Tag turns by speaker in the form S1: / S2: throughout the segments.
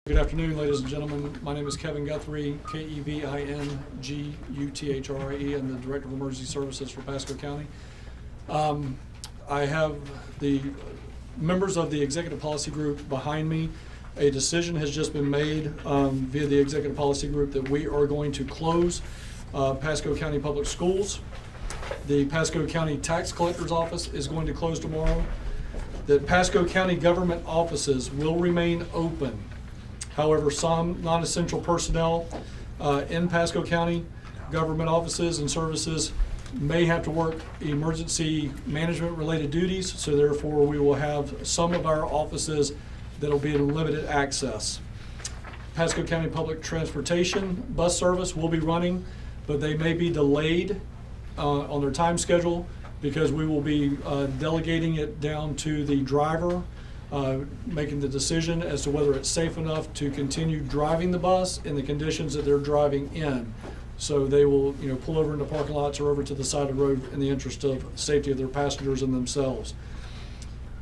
S1: Good afternoon, ladies and gentlemen. My name is Kevin Guthrie, Kevinguthrie. I'm the Director of Emergency Services for Pasco County. I have the members of the Executive Policy Group behind me. A decision has just been made via the Executive Policy Group that we are going to close Pasco County Public Schools. The Pasco County Tax Collector's Office is going to close tomorrow. The Pasco County government offices will remain open. However, some non-essential personnel in Pasco County government offices and services may have to work emergency management related duties, so therefore we will have some of our offices that will be in limited access. Pasco County Public Transportation bus service will be running, but they may be delayed on their time schedule because we will be delegating it down to the driver, making the decision as to whether it's safe enough to continue driving the bus in the conditions that they're driving in. So they will, pull over into parking lots or over to the side of the road in the interest of safety of their passengers and themselves.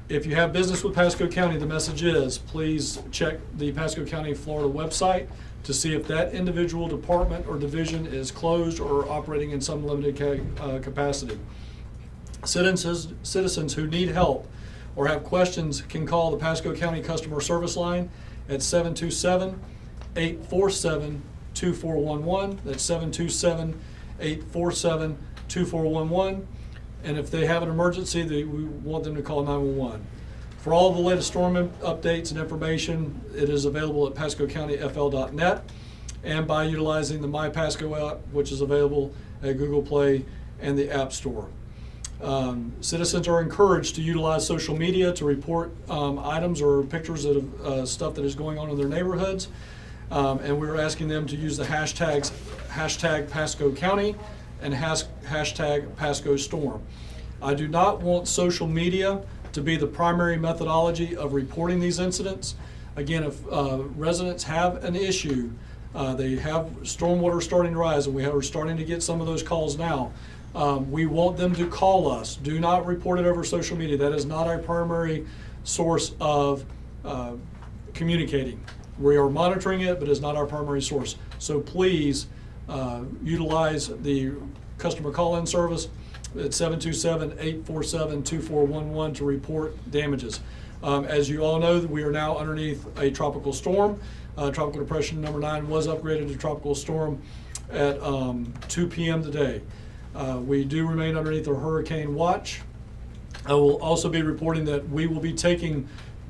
S1: If you have business with Pasco County, the message is please check the Pasco County, Florida website to see if that individual department or division is closed or operating in some limited capacity. Citizens who need help or have questions can call the Pasco County Customer Service Line at 727-847-2411. That's 727-847-2411. And if they have an emergency, we want them to call 911. For all of the latest storm updates and information, it is available at pascocountyfl.net and by utilizing the My Pasco app, which is available at Google Play and the App Store. Citizens are encouraged to utilize social media to report items or pictures of stuff that is going on in their neighborhoods. And we're asking them to use the hashtags Pasco County and hashtag Pasco Storm. I do not want social media to be the primary methodology of reporting these incidents. Again, if residents have an issue, they have stormwater starting to rise, and we are starting to get some of those calls now. We want them to call us. Do not report it over social media. That is not our primary source of communicating. We are monitoring it, but it's not our primary source. So please utilize the customer call-in service at 727-847-2411 to report damages. As you all know, we are now underneath a tropical storm. Tropical Depression number 9 was upgraded to tropical storm at 2 p.m. today. We do remain underneath a hurricane watch. I will also be reporting that we will be taking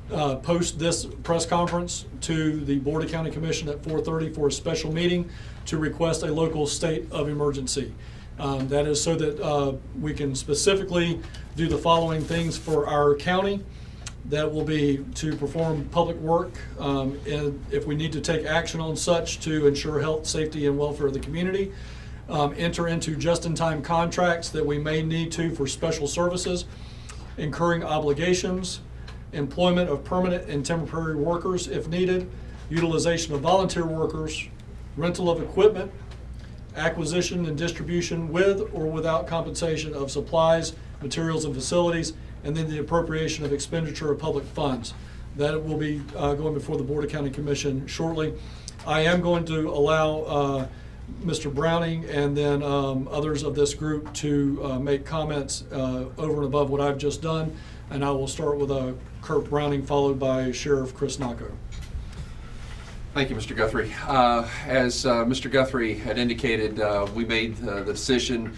S1: post this press conference to the Board of County Commission at 4:30 for a special meeting to request a local state of emergency. That is so that we can specifically do the following things for our county. That will be to perform public work, and if we need to take action on such to ensure health, safety, and welfare of the community. Enter into just-in-time contracts that we may need to for special services, incurring obligations, employment of permanent and temporary workers if needed, utilization of volunteer workers, rental of equipment, acquisition and distribution with or without compensation of supplies, materials, and facilities, and then the appropriation of expenditure of public funds. That will be going before the Board of County Commission shortly. I am going to allow Mr. Browning and then others of this group to make comments over and above what I've just done. And I will start with Kurt Browning, followed by Sheriff Chris Nocco.
S2: Thank you, Mr. Guthrie. As Mr. Guthrie had indicated, we made the decision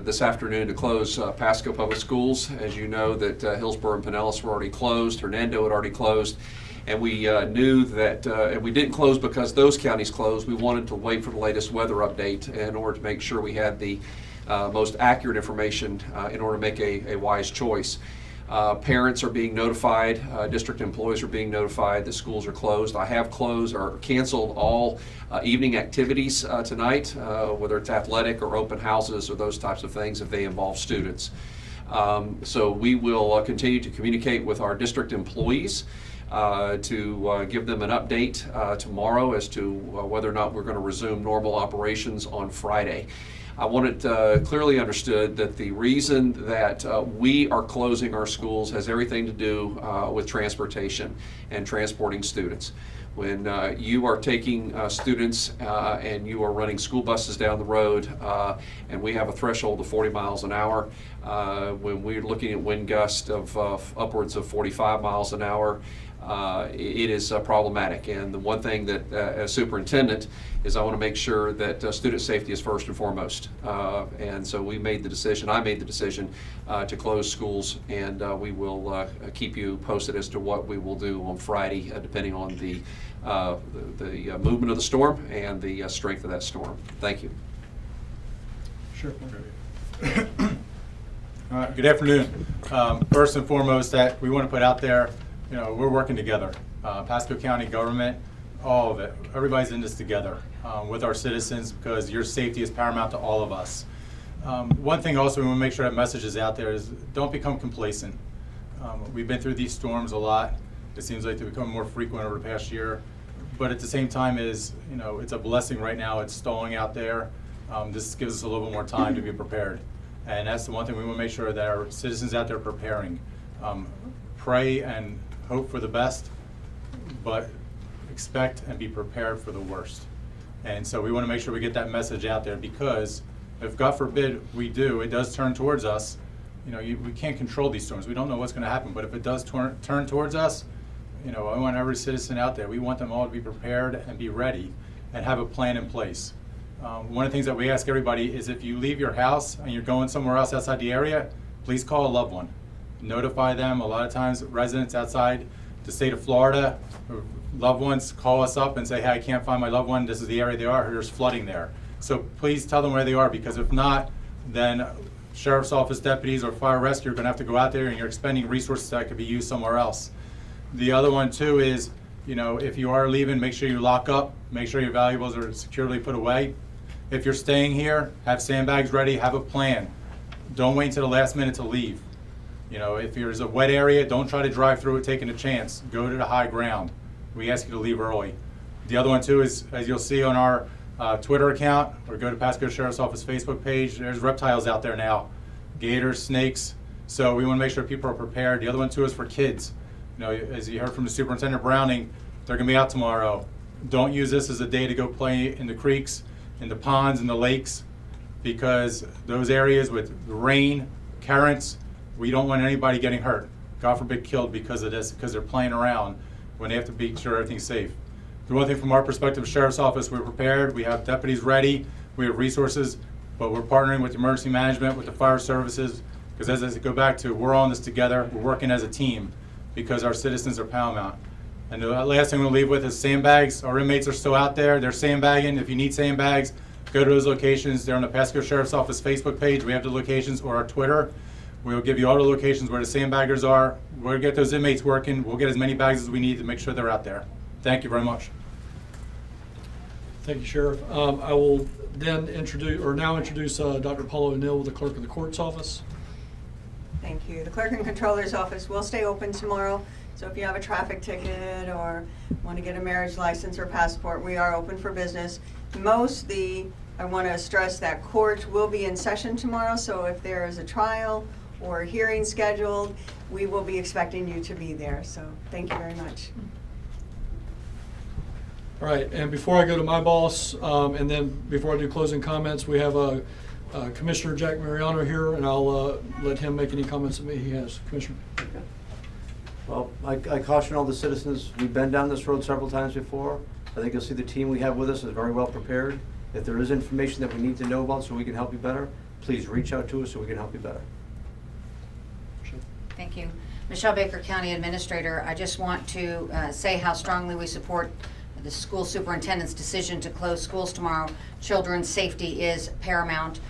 S2: this afternoon to close Pasco Public Schools. As you know, that Hillsborough and Pinellas were already closed, Hernando had already closed. And we knew that, and we didn't close because those counties closed. We wanted to wait for the latest weather update in order to make sure we had the most accurate information in order to make a wise choice. Parents are being notified, district employees are being notified that schools are closed. I have closed or canceled all evening activities tonight, whether it's athletic or open houses or those types of things if they involve students. So we will continue to communicate with our district employees to give them an update tomorrow as to whether or not we're going to resume normal operations on Friday. I want it clearly understood that the reason that we are closing our schools has everything to do with transportation and transporting students. When you are taking students and you are running school buses down the road, and we have a threshold of 40 miles an hour, when we're looking at wind gusts of upwards of 45 miles an hour, it is problematic. And the one thing that, as superintendent, is I want to make sure that student safety is first and foremost. And so I made the decision to close schools, and we will keep you posted as to what we will do on Friday, depending on the movement of the storm and the strength of that storm. Thank you.
S1: Sure.
S3: Good afternoon. First and foremost, that we want to put out there, we're working together. Pasco County government, all of it, everybody's in this together with our citizens, because your safety is paramount to all of us. One thing also we want to make sure that message is out there is don't become complacent. We've been through these storms a lot. It seems like they become more frequent over the past year. But at the same time it's a blessing right now. It's stalling out there. This gives us a little bit more time to be prepared. And that's the one thing we want to make sure that our citizens out there are preparing. Pray and hope for the best, but expect and be prepared for the worst. And so we want to make sure we get that message out there, because if God forbid it does turn towards us, we can't control these storms. We don't know what's going to happen, but if it does turn towards us, I want every citizen out there, we want them all to be prepared and be ready and have a plan in place. One of the things that we ask everybody is, if you leave your house and you're going somewhere else outside the area, please call a loved one. Notify them. A lot of times residents outside the state of Florida, loved ones call us up and say, hey, I can't find my loved one. This is the area they are. There's flooding there. So please tell them where they are, because if not, then sheriff's office deputies or fire rescue are going to have to go out there, and you're expending resources that could be used somewhere else. The other one too is, if you are leaving, make sure you lock up, make sure your valuables are securely put away. If you're staying here, have sandbags ready, have a plan. Don't wait until the last minute to leave. If there's a wet area, don't try to drive through it taking a chance. Go to the high ground. We ask you to leave early. The other one too is, as you'll see on our Twitter account, or go to Pasco Sheriff's Office Facebook page, there's reptiles out there now, gators, snakes. So we want to make sure people are prepared. The other one too is for kids. As you heard from the Superintendent Browning, they're going to be out tomorrow. Don't use this as a day to go play in the creeks, in the ponds, in the lakes, because those areas with rain, currents, we don't want anybody getting hurt. God forbid killed because of this, because they're playing around when they have to be sure everything's safe. The one thing from our perspective, Sheriff's Office, we're prepared. We have deputies ready. We have resources, but we're partnering with emergency management, with the fire services, because as I go back to, we're all in this together. We're working as a team, because our citizens are paramount. And the last thing we'll leave with is sandbags. Our inmates are still out there. They're sandbagging. If you need sandbags, go to those locations. They're on the Pasco Sheriff's Office Facebook page. We have the locations, or our Twitter. We'll give you all the locations where the sandbaggers are. We'll get those inmates working. We'll get as many bags as we need to make sure they're out there. Thank you very much.
S1: Thank you, Sheriff. I will then introduce Dr. Paula O'Neill with the Clerk of the Courts office.
S4: Thank you. The Clerk and Controller's office will stay open tomorrow, so if you have a traffic ticket or want to get a marriage license or passport, we are open for business. I want to stress that court will be in session tomorrow, so if there is a trial or a hearing scheduled, we will be expecting you to be there, so thank you very much.
S1: All right, and before I go to my boss, and then before I do closing comments, we have Commissioner Jack Mariano here, and I'll let him make any comments that he has. Commissioner.
S5: Well, I caution all the citizens, we've been down this road several times before. I think you'll see the team we have with us is very well prepared. If there is information that we need to know about so we can help you better, please reach out to us so we can help you better.
S6: Thank you. Michele Baker, County Administrator. I just want to say how strongly we support the school superintendent's decision to close schools tomorrow. Children's safety is paramount.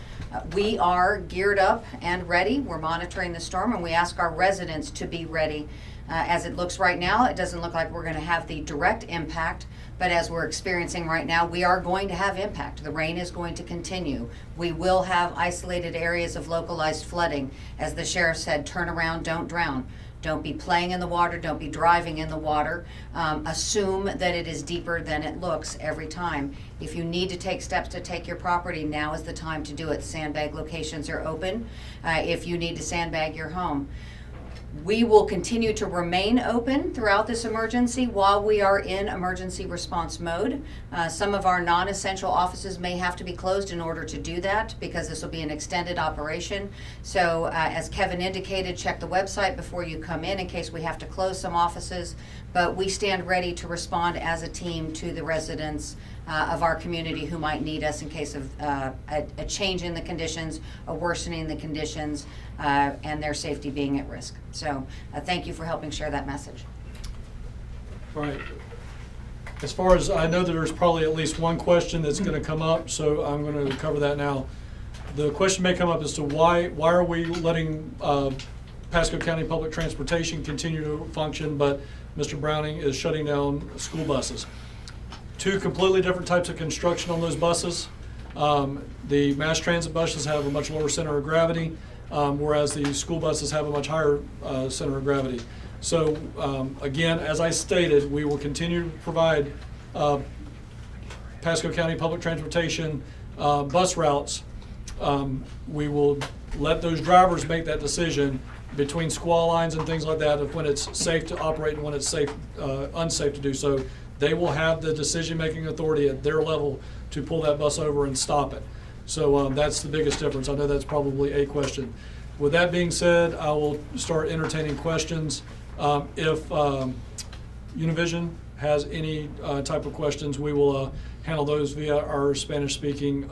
S6: We are geared up and ready. We're monitoring the storm, and we ask our residents to be ready. As it looks right now, it doesn't look like we're going to have the direct impact, but as we're experiencing right now, we are going to have impact. The rain is going to continue. We will have isolated areas of localized flooding. As the sheriff said, turn around, don't drown. Don't be playing in the water, don't be driving in the water. Assume that it is deeper than it looks every time. If you need to take steps to take your property, now is the time to do it. Sandbag locations are open if you need to sandbag your home. We will continue to remain open throughout this emergency while we are in emergency response mode. Some of our non-essential offices may have to be closed in order to do that because this will be an extended operation. So as Kevin indicated, check the website before you come in case we have to close some offices. But we stand ready to respond as a team to the residents of our community who might need us in case of a change in the conditions, a worsening in the conditions, and their safety being at risk. So thank you for helping share that message.
S1: All right. As far as I know, that there's probably at least one question that's going to come up, so I'm going to cover that now. The question may come up as to why are we letting Pasco County Public Transportation continue to function, but Mr. Browning is shutting down school buses. Two completely different types of construction on those buses. The mass transit buses have a much lower center of gravity, whereas the school buses have a much higher center of gravity. So again, as I stated, we will continue to provide Pasco County Public Transportation bus routes. We will let those drivers make that decision between squall lines and things like that of when it's safe to operate and when it's unsafe to do so. They will have the decision-making authority at their level to pull that bus over and stop it. So that's the biggest difference. I know that's probably a question. With that being said, I will start entertaining questions. If Univision has any type of questions, we will handle those via our Spanish-speaking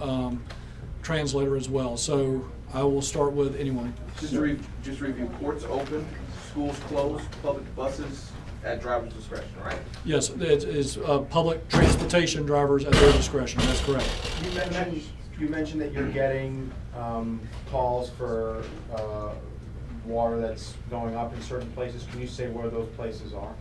S1: translator as well. So I will start with anyone.
S7: Just to review, courts open, schools closed, public buses at driver's discretion, right?
S1: Yes, it is public transportation drivers at their discretion. That's correct.
S8: You mentioned that you're getting calls for water that's going up in certain places. Can you say where those places are?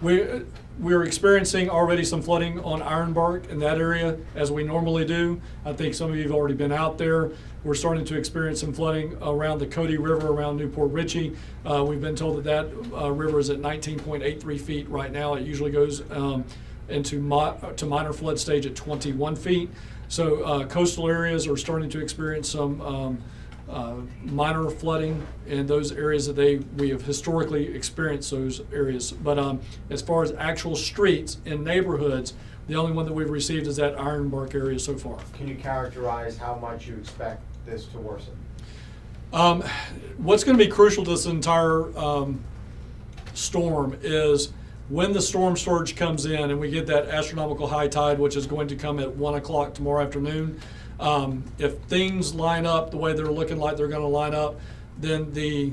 S1: We're experiencing already some flooding on Ironbark in that area, as we normally do. I think some of you have already been out there. We're starting to experience some flooding around the Cody River, around Newport Richey. We've been told that river is at 19.83 feet right now. It usually goes into minor flood stage at 21 feet. So coastal areas are starting to experience some minor flooding in those areas that we have historically experienced those areas. But as far as actual streets in neighborhoods, the only one that we've received is that Ironbark area so far.
S8: Can you characterize how much you expect this to worsen?
S1: What's going to be crucial to this entire storm is when the storm surge comes in and we get that astronomical high tide, which is going to come at 1 o'clock tomorrow afternoon. If things line up the way they're looking like they're going to line up, then the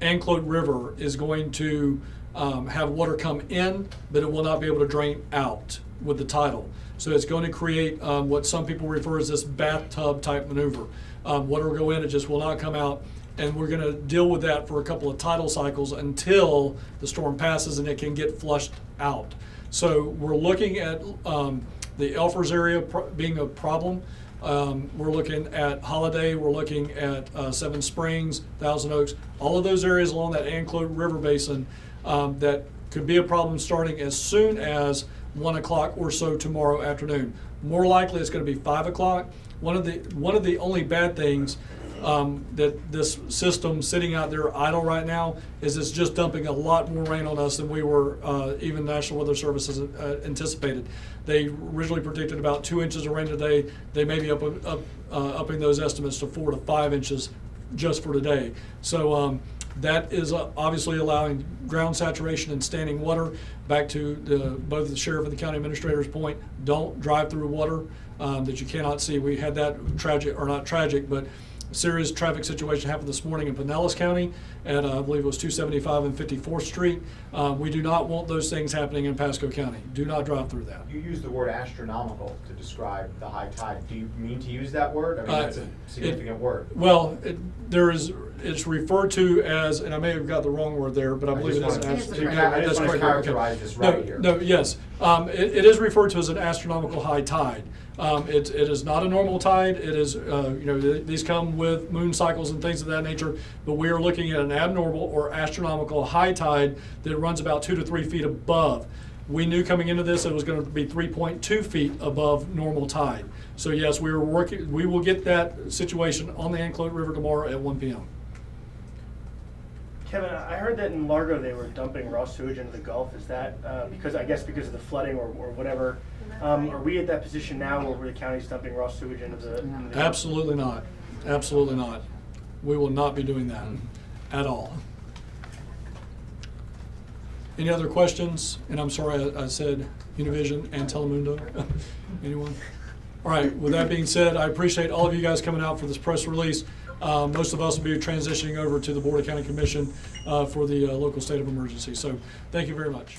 S1: Anclote River is going to have water come in, but it will not be able to drain out with the tidal. So it's going to create what some people refer as this bathtub type maneuver. Water will go in, it just will not come out. And we're going to deal with that for a couple of tidal cycles until the storm passes and it can get flushed out. So we're looking at the Elfers area being a problem. We're looking at Holiday, we're looking at Seven Springs, Thousand Oaks, all of those areas along that Anclote River Basin that could be a problem starting as soon as 1 o'clock or so tomorrow afternoon. More likely it's going to be 5 o'clock. One of the only bad things that this system sitting out there idle right now is it's just dumping a lot more rain on us than we were even National Weather Service has anticipated. They originally predicted about 2 inches of rain today. They may be upping those estimates to 4 to 5 inches just for today. So that is obviously allowing ground saturation and standing water. Back to both the sheriff and the county administrator's point, don't drive through water that you cannot see. We had that tragic, or not tragic, but serious traffic situation happened this morning in Pinellas County at I believe it was 275 and 54th Street. We do not want those things happening in Pasco County. Do not drive through that.
S8: You used the word astronomical to describe the high tide. Do you mean to use that word? I mean, that's a significant word.
S1: Well, it's referred to as, and I may have got the wrong word there, but I believe it is.
S8: I just want to characterize this right here.
S1: No, yes. It is referred to as an astronomical high tide. It is not a normal tide. It is, these come with moon cycles and things of that nature, but we are looking at an an abnormal or astronomical high tide that runs about 2 to 3 feet above. We knew coming into this it was going to be 3.2 feet above normal tide. So yes, we will get that situation on the Anclote River tomorrow at 1 p.m.
S9: Kevin, I heard that in Largo they were dumping raw sewage into the Gulf. Is that because of the flooding or whatever? Are we at that position now where the county's dumping raw sewage into the Gulf?
S1: Absolutely not. Absolutely not. We will not be doing that at all. Any other questions? And I'm sorry I said Univision and Telemundo. Anyone? All right, with that being said, I appreciate all of you guys coming out for this press release. Most of us will be transitioning over to the Board of County Commission for the local state of emergency. So thank you very much.